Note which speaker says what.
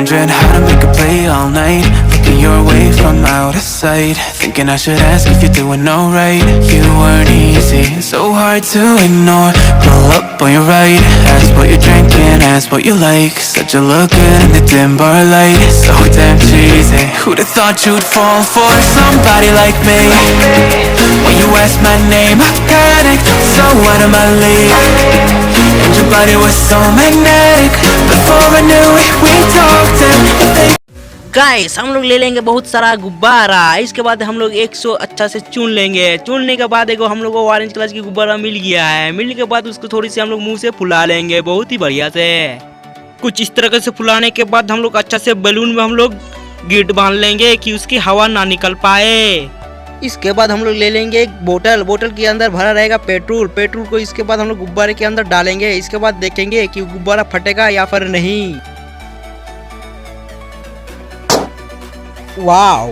Speaker 1: wondering how to make a play all night. Looking your way from out of sight, thinking I should ask if you're doing alright. You weren't easy, so hard to ignore. Pull up on your right, ask what you're drinking, ask what you like. Said you look good in the dim bar light, so damn cheesy. Who'd have thought you'd fall for somebody like me? When you asked my name, I panicked, so out of my league. And your body was so magnetic. Before I knew it, we talked and
Speaker 2: guys हम लोग ले लेंगे बहुत सारा गुब्बारा। इसके बाद हम लोग 100 अच्छा से चुन लेंगे। चुनने के बाद देखो हम लोग को ऑरेंज कलर की गुब्बारा मिल गया है। मिलने के बाद उसको थोड़ी सी हम लोग मुंह से फुला लेंगे बहुत ही बढ़िया से। कुछ इस तरह से फुलाने के बाद हम लोग अच्छा से बैलून में हम लोग गिट बांध लेंगे कि उसकी हवा ना निकल पाए। इसके बाद हम लोग ले लेंगे एक बोतल। बोतल के अंदर भरा रहेगा पेट्रोल। पेट्रोल को इसके बाद हम लोग गुब्बारे के अंदर डालेंगे। इसके बाद देखेंगे कि गुब्बारा फटेगा या फिर नहीं। वाओ।